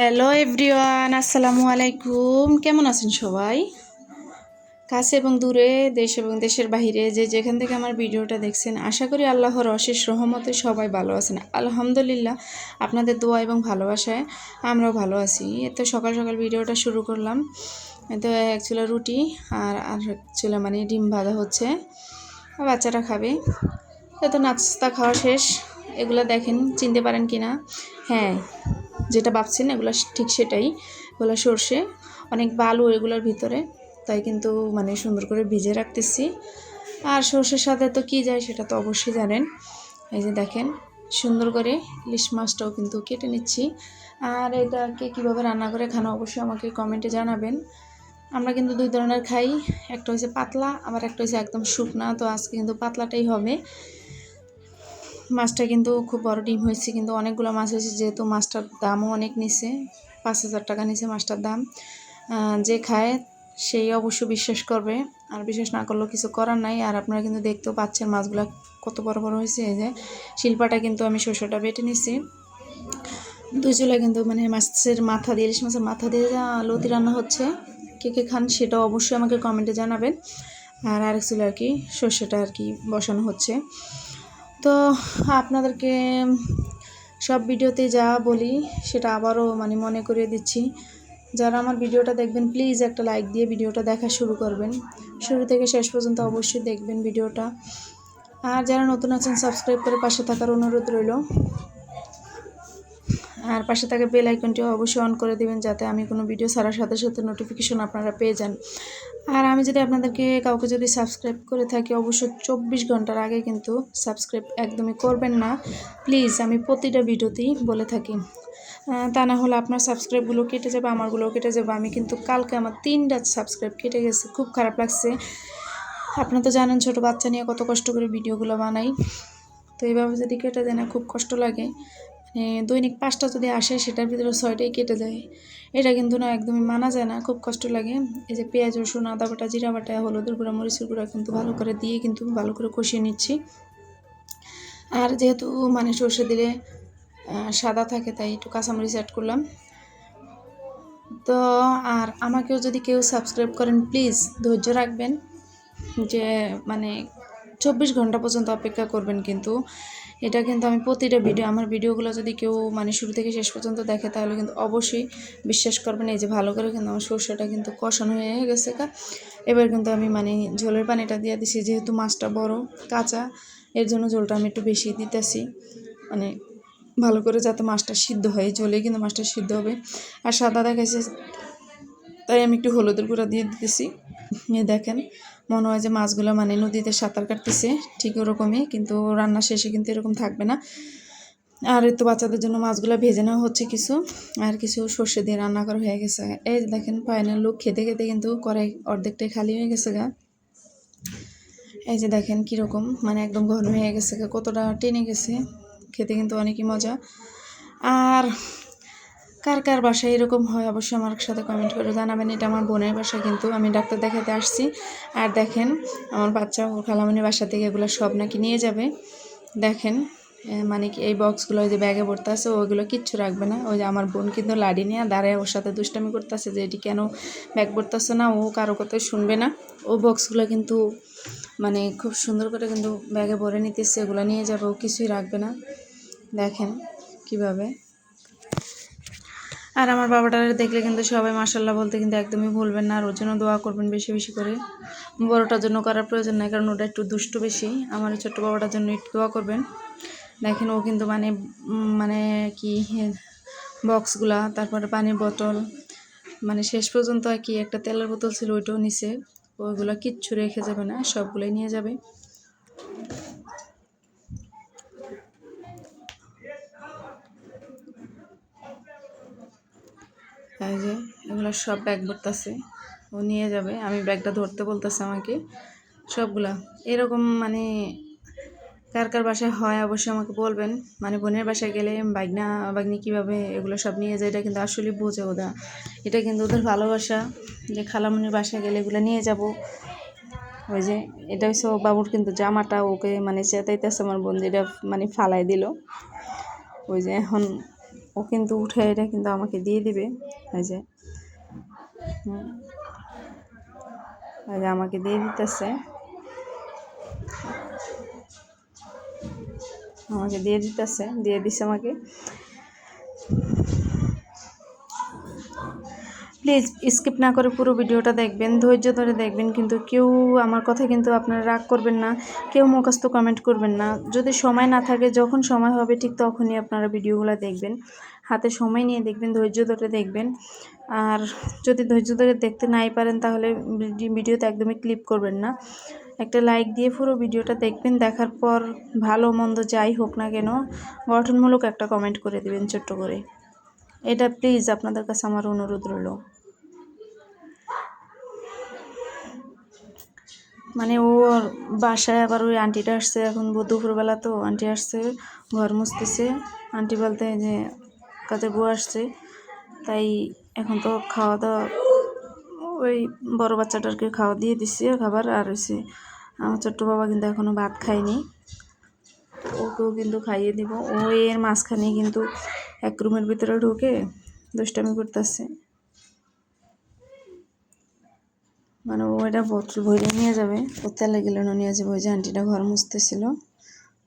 Hello everyone, আসসালামু আলাইকুম। কেমন আছেন সবাই? কাছে এবং দূরে, দেশ এবং দেশের বাহিরে যে যেখান থেকে আমার ভিডিওটা দেখছেন, আশা করি আল্লাহর অশেষ রহমতে সবাই ভালো আছেন। আলহামদুলিল্লাহ, আপনাদের দোয়া এবং ভালোবাসায় আমরাও ভালো আছি। তো সকাল সকাল ভিডিওটা শুরু করলাম। তো এক চুলা রুটি আর এক চুলা মানে ডিম ভাজা হচ্ছে, বাচ্চারা খাবে। তো নাস্তা খাওয়া শেষ। এগুলো দেখেন, চিনতে পারেন কি না? হ্যাঁ, যেটা ভাবছেন এগুলো ঠিক সেটাই। এগুলো সর্ষে, অনেক বালু এগুলোর ভিতরে, তাই কিন্তু মানে সুন্দর করে ভিজে রাখতেছি। আর সর্ষের সাথে তো কী যায় সেটা তো অবশ্যই জানেন। এই যে দেখেন, সুন্দর করে ইলিশ মাছটাও কিন্তু কেটে নিচ্ছি। আর এটাকে কীভাবে রান্না করে খানো অবশ্যই আমাকে কমেন্টে জানাবেন। আমরা কিন্তু দুই ধরনের খাই, একটা হচ্ছে পাতলা, আবার একটা হচ্ছে একদম শুকনা। তো আজকে কিন্তু পাতলাটাই হবে। মাছটা কিন্তু খুব বড় ডিম হয়েছে, কিন্তু অনেকগুলো মাছ হয়েছে, যেহেতু মাছটার দামও অনেক নিছে, 5,000 টাকা নিছে মাছটার দাম। যে খায় সেই অবশ্য বিশ্বাস করবে, আর বিশ্বাস না করলেও কিছু করার নাই। আর আপনারা কিন্তু দেখতেও পাচ্ছেন মাছগুলো কত বড় বড় হয়েছে। এই যে শিল্পাটা কিন্তু আমি শস্যটা বেটে নিছি। দুই চুলা কিন্তু মানে মাছের মাথা দিয়ে, ইলিশ মাছের মাথা দিয়ে লতি রান্না হচ্ছে। কে কে খান সেটা অবশ্যই আমাকে কমেন্টে জানাবেন। আর আরেক চুলা আর কি শস্যটা আর কি বসানো হচ্ছে। তো আপনাদেরকে সব ভিডিওতে যা বলি সেটা আবারও মানে মনে করিয়ে দিচ্ছি। যারা আমার ভিডিওটা দেখবেন প্লিজ একটা লাইক দিয়ে ভিডিওটা দেখা শুরু করবেন। শুরু থেকে শেষ পর্যন্ত অবশ্যই দেখবেন ভিডিওটা। আর যারা নতুন আছেন সাবস্ক্রাইব করে পাশে থাকার অনুরোধ রইল। আর পাশে থাকা বেল আইকনটিও অবশ্যই অন করে দেবেন, যাতে আমি কোনো ভিডিও ছাড়ার সাথে সাথে নোটিফিকেশন আপনারা পেয়ে যান। আর আমি যদি আপনাদেরকে কাউকে যদি সাবস্ক্রাইব করে থাকি, অবশ্যই 24 ঘন্টার আগে কিন্তু সাবস্ক্রাইব একদমই করবেন না প্লিজ। আমি প্রতিটা ভিডিওতেই বলে থাকি, তা না হলে আপনার সাবস্ক্রাইবগুলো কেটে যাবে, আমারগুলোও কেটে যাবে। আমি কিন্তু কালকে আমার 3টা সাবস্ক্রাইব কেটে গেছে, খুব খারাপ লাগছে। আপনারা তো জানেন ছোটো বাচ্চা নিয়ে কত কষ্ট করে ভিডিওগুলো বানাই। তো এইভাবে যদি কেটে দেয় না, খুব কষ্ট লাগে। দৈনিক 5টা যদি আসে, সেটার ভিতরে 6টাই কেটে যায়। এটা কিন্তু না, একদমই মানা যায় না, খুব কষ্ট লাগে। এই যে পেঁয়াজ, রসুন, আদা বাটা, জিরা বাটা, হলুদের গুঁড়া, মরিচের গুঁড়া কিন্তু ভালো করে দিয়ে কিন্তু ভালো করে কষিয়ে নিচ্ছি। আর যেহেতু মানে সর্ষে দিলে সাদা থাকে, তাই একটু কাঁচামরিচ অ্যাড করলাম। তো আর আমাকেও যদি কেউ সাবস্ক্রাইব করেন প্লিজ ধৈর্য রাখবেন, যে মানে 24 ঘন্টা পর্যন্ত অপেক্ষা করবেন। কিন্তু এটা কিন্তু আমি প্রতিটা ভিডিও, আমার ভিডিওগুলো যদি কেউ মানে শুরু থেকে শেষ পর্যন্ত দেখে, তাহলে কিন্তু অবশ্যই বিশ্বাস করবেন। এই যে ভালো করে কিন্তু আমার সর্ষেটা কিন্তু কষানো হয়ে গেছে। এবার কিন্তু আমি মানে ঝোলের পানিটা দিয়ে দিছি, যেহেতু মাছটা বড় কাঁচা, এর জন্য ঝোলটা আমি একটু বেশি দিতেছি, মানে ভালো করে যাতে মাছটা সিদ্ধ হয়। ঝোলে কিন্তু মাছটা সিদ্ধ হবে। আর সাদা দেখাইছে, তাই আমি একটু হলুদের গুঁড়া দিয়ে দিতেছি। দেখেন, মনে হয় যে মাছগুলো মানে নদীতে সাঁতার কাটতেছে, ঠিক ওরকমই, কিন্তু রান্না শেষে কিন্তু এরকম থাকবে না। আর তো বাচ্চাদের জন্য মাছগুলো ভেজে নেওয়া হচ্ছে কিছু, আর কিছু সর্ষে দিয়ে রান্না করা হয়ে গেছে। এই দেখেন ফাইনাল লুক। খেতে খেতে কিন্তু কড়াই অর্ধেকটাই খালি হয়ে গেছে গা। এই যে দেখেন কীরকম মানে একদম ঘন হয়ে গেছে গা, কতটা টেনে গেছে। খেতে কিন্তু অনেকই মজা। আর কার কার বাসায় এরকম হয় অবশ্যই আমার সাথে কমেন্ট করে জানাবেন। এটা আমার বোনের বাসা, কিন্তু আমি ডাক্তার দেখাতে আসছি। আর দেখেন আমার বাচ্চা ও খালামণির বাসা থেকে এগুলো সব নাকি নিয়ে যাবে। দেখেন মানে কি এই বক্সগুলো যে ব্যাগে ভরতে আছে, ওইগুলো কিচ্ছু রাখবে না। ওই যে আমার বোন কিন্তু লাডি নিয়ে দাঁড়ায় ওর সাথে দুষ্টামি করতেছে, যে এটি কেন ব্যাগ ভরতেছে না, ও কারো কথাই শুনবে না। ও বক্সগুলো কিন্তু মানে খুব সুন্দর করে কিন্তু ব্যাগে ভরে নিতেছে, এগুলো নিয়ে যাবে, ও কিছুই রাখবে না। দেখেন কিভাবে। আর আমার বাবাটারে দেখলে কিন্তু সবাই মাশাল্লাহ বলতে কিন্তু একদমই ভুলবেন না। আর ওর জন্য দোয়া করবেন বেশি বেশি করে। বড়টার জন্য করার প্রয়োজন নাই, কারণ ওটা একটু দুষ্টু বেশি। আমার ছোট্ট বাবাটার জন্য একটু দোয়া করবেন। দেখেন ও কিন্তু মানে মানে কি বক্সগুলা, তারপরে পানির বোতল, মানে শেষ পর্যন্ত আর কি একটা তেলের বোতল ছিল, ওইটাও নিছে। ওইগুলো কিচ্ছু রেখে যাবে না, সবগুলোই নিয়ে যাবে। এই যে এগুলো সব ব্যাগ ভরতেছে, ও নিয়ে যাবে। আমি ব্যাগটা ধরতে বলতেছে আমাকে সবগুলা। এরকম মানে কার কার বাসায় হয় অবশ্যই আমাকে বলবেন। মানে বোনের বাসায় গেলে বাগনা বাগনি কীভাবে এগুলো সব নিয়ে যায়, এটা কিন্তু আসলে বোঝে ওরা। এটা কিন্তু ওদের ভালোবাসা, যে খালামুনির বাসায় গেলে এগুলো নিয়ে যাব। ওই যে এটা হচ্ছে বাবুর কিন্তু জামাটা, ওকে মানে চেতাইতেছে আমার বোন, যেটা মানে ফালাই দিল। ওই যে এখন ও কিন্তু উঠে এটা কিন্তু আমাকে দিয়ে দিবে। এই যে আমাকে দিয়ে দিতেছে, দিয়ে দিচ্ছে আমাকে। প্লিজ স্কিপ না করে পুরো ভিডিওটা দেখবেন, ধৈর্য ধরে দেখবেন। কিন্তু কেউ আমার কথা কিন্তু আপনারা রাগ করবেন না, কেউ মুখস্থ কমেন্ট করবেন না। যদি সময় না থাকে, যখন সময় হবে ঠিক তখনই আপনারা ভিডিওগুলো দেখবেন, হাতে সময় নিয়ে দেখবেন, ধৈর্য ধরে দেখবেন। আর যদি ধৈর্য ধরে দেখতে নাই পারেন তাহলে ভিডিওতে একদমই ক্লিপ করবেন না, একটা লাইক দিয়ে পুরো ভিডিওটা দেখবেন। দেখার পর ভালো মন্দ যাই হোক না কেন গঠনমূলক একটা কমেন্ট করে দিবেন ছোট্ট করে। এটা প্লিজ আপনাদের কাছে আমার অনুরোধ রইল। মানে ওর বাসায় আবার ওই আন্টিটা আসছে, এখন দুপুরবেলা তো আন্টি আসছে, ঘর মুছতেছে। আন্টি বলতে যে কাজে বুয়া আসছে, তাই এখন তো খাওয়া দাওয়া ওই বড় বাচ্চাটাকে খাওয়া দিয়ে দিচ্ছে খাবার। আর হয়েছে আমার ছোট্ট বাবা কিন্তু এখনও ভাত খায়নি, ওকেও কিন্তু খাইয়ে দিব। ও এর মাঝখানে কিন্তু এক রুমের ভিতরে ঢুকে দুষ্টামি করতেছে, মানে ও এটা বোতল ভরে নিয়ে যাবে, ও তেলে গেলেও নিয়ে যাবে। ওই যে আন্টিটা ঘর মুছতেছিল,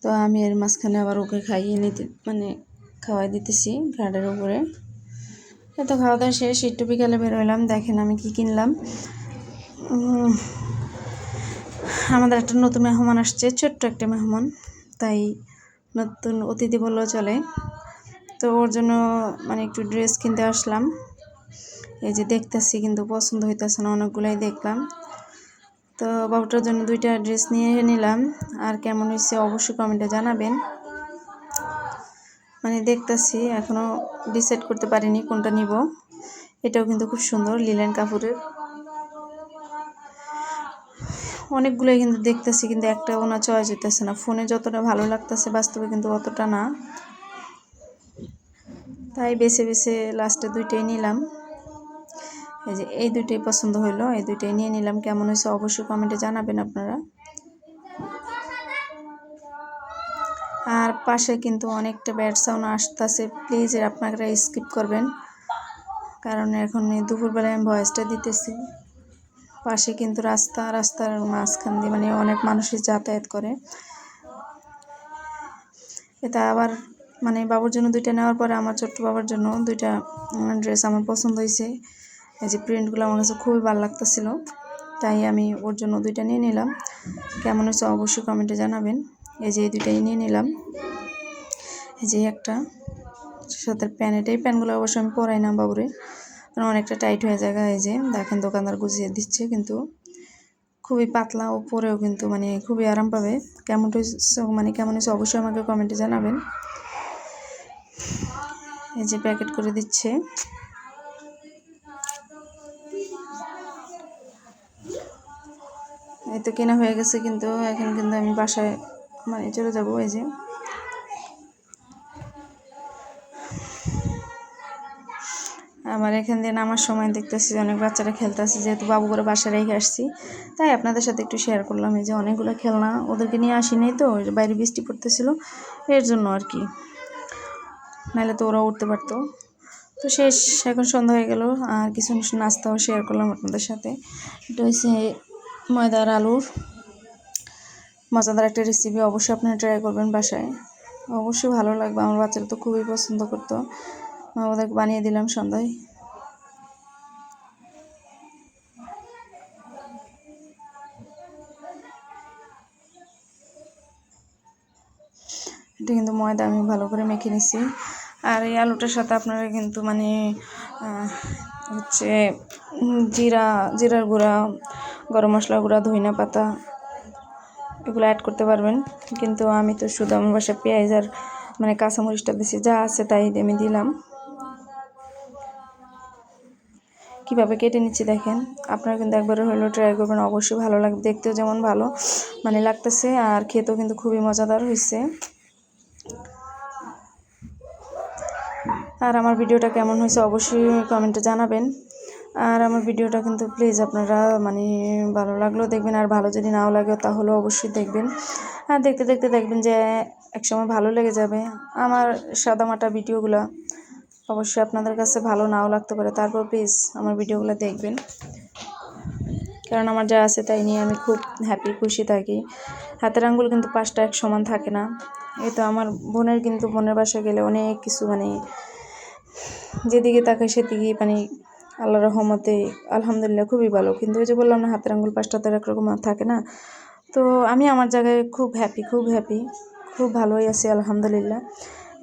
তো আমি এর মাঝখানে আবার ওকে খাইয়ে নিতে মানে খাওয়াই দিতেছি ঘাটের উপরে। তো খাওয়া দাওয়া শেষ, একটু বিকালে বেরোলাম। দেখেন আমি কি কিনলাম। আমাদের একটা নতুন মেহমান আসছে, ছোট্ট একটা মেহমান, তাই নতুন অতিথি বললেও চলে। তো ওর জন্য মানে একটু ড্রেস কিনতে আসলাম। এই যে দেখতেছি কিন্তু পছন্দ হইতেছে না, অনেকগুলাই দেখলাম। তো বাবুটার জন্য 2টা ড্রেস নিয়ে নিলাম। আর কেমন হয়েছে অবশ্যই কমেন্টে জানাবেন। মানে দেখতেছি, এখনও ডিসাইড করতে পারিনি কোনটা নিব। এটাও কিন্তু খুব সুন্দর, লিলেন কাপড়ের। অনেকগুলোই কিন্তু দেখতেছি, কিন্তু একটাও না চয়েস হইতেছে না। ফোনে যতটা ভালো লাগতেছে বাস্তবে কিন্তু অতটা না, তাই বেছে বেছে লাস্টে 2টাই নিলাম। এই যে এই 2টাই পছন্দ হইলো, এই 2টাই নিয়ে নিলাম। কেমন হয়েছে অবশ্যই কমেন্টে জানাবেন আপনারা। আর পাশে কিন্তু অনেকটা ব্যাড সাউন্ড আসতেছে, প্লিজ আপনারা স্কিপ করবেন, কারণ এখন দুপুরবেলায় আমি ভয়েসটা দিতেছি। পাশে কিন্তু রাস্তার মাঝখান দিয়ে মানে অনেক মানুষই যাতায়াত করে। এটা আবার মানে বাবুর জন্য 2টা নেওয়ার পরে আমার ছোট্ট বাবার জন্য 2টা ড্রেস আমার পছন্দ হয়েছে। এই যে প্রিন্টগুলো আমার কাছে খুবই ভালো লাগতেছিল, তাই আমি ওর জন্য 2টা নিয়ে নিলাম। কেমন হয়েছে অবশ্যই কমেন্টে জানাবেন। এই যে এই 2টাই নিয়ে নিলাম। এই যে একটা সাথে প্যান্ট, এই প্যান্টগুলো অবশ্যই আমি পরাই না বাবুরে, কারণ অনেকটা টাইট হয়ে যায়। এই যে দেখেন দোকানদার গুছিয়ে দিচ্ছে, কিন্তু খুবই পাতলা, ও পরেও কিন্তু মানে খুবই আরাম পাবে। কেমন হয়েছে অবশ্যই আমাকে কমেন্টে জানাবেন। এই যে প্যাকেট করে দিচ্ছে। এই তো কেনা হয়ে গেছে, কিন্তু এখন কিন্তু আমি বাসায় মানে চলে যাব। এই যে আমার এখান দিয়ে নামার সময় দেখতেছি অনেক বাচ্চারা খেলতেছে, যেহেতু বাবু করে বাসায় রেখে আসছি, তাই আপনাদের সাথে একটু শেয়ার করলাম। এই যে অনেকগুলো খেলনা, ওদেরকে নিয়ে আসিনি তো, বাইরে বৃষ্টি পড়তেছিল এর জন্য আর কি, নাহলে তো ওরা উঠতে পারতো। তো শেষ, এখন সন্ধ্যা হয়ে গেল। আর কিছু নাস্তাও শেয়ার করলাম আপনাদের সাথে। এটা হচ্ছে ময়দার আলুর মজাদার একটা রেসিপি, অবশ্যই আপনারা ট্রাই করবেন বাসায়, অবশ্যই ভালো লাগবে। আমার বাচ্চারা তো খুবই পছন্দ করতো, ওদেরকে বানিয়ে দিলাম সন্ধ্যায়। এটা কিন্তু ময়দা আমি ভালো করে মেখে নিছি। আর এই আলুটার সাথে আপনারা কিন্তু মানে হচ্ছে জিরার গুঁড়া, গরম মশলা গুঁড়া, ধনিয়া পাতা এগুলো অ্যাড করতে পারবেন। কিন্তু আমি তো শুধু আমার বাসায় পেঁয়াজ আর মানে কাঁচামরিচটা দিছি, যা আছে তাই আমি দিলাম। কীভাবে কেটে নিচ্ছি দেখেন, আপনারা কিন্তু একবারে হলেও ট্রাই করবেন, অবশ্যই ভালো লাগবে। দেখতেও যেমন ভালো মানে লাগতেছে, আর খেতেও কিন্তু খুবই মজাদার হয়েছে। আর আমার ভিডিওটা কেমন হয়েছে অবশ্যই কমেন্টে জানাবেন। আর আমার ভিডিওটা কিন্তু প্লিজ আপনারা মানে ভালো লাগলেও দেখবেন, আর ভালো যদি নাও লাগে তাহলেও অবশ্যই দেখবেন। আর দেখতে দেখতে দেখবেন যে একসময় ভালো লেগে যাবে আমার সাদামাটা ভিডিওগুলো। অবশ্যই আপনাদের কাছে ভালো নাও লাগতে পারে, তারপর প্লিজ আমার ভিডিওগুলো দেখবেন, কারণ আমার যা আছে তাই নিয়ে আমি খুব হ্যাপি খুশি থাকি। হাতের আঙ্গুল কিন্তু 5টা এক সমান থাকে না। এই তো আমার বোনের কিন্তু বোনের বাসায় গেলে অনেক কিছু মানে যেদিকে তাকাই সেদিকে মানে আল্লাহর রহমতে আলহামদুলিল্লাহ খুবই ভালো। কিন্তু ওই যে বললাম না, হাতের আঙ্গুল 5টা তো একরকম থাকে না। তো আমি আমার জায়গায় খুব হ্যাপি খুব ভালোই আছি আলহামদুলিল্লাহ।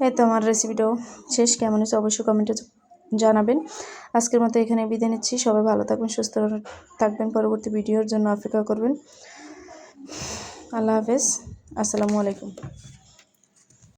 এই তো আমার রেসিপিটাও শেষ, কেমন হয়েছে অবশ্যই কমেন্টে জানাবেন। আজকের মতো এখানে বিদায় নিচ্ছি। সবাই ভালো থাকবেন, সুস্থ থাকবেন, পরবর্তী ভিডিওর জন্য অপেক্ষা করবেন। আল্লাহ হাফেজ, আসসালামু আলাইকুম।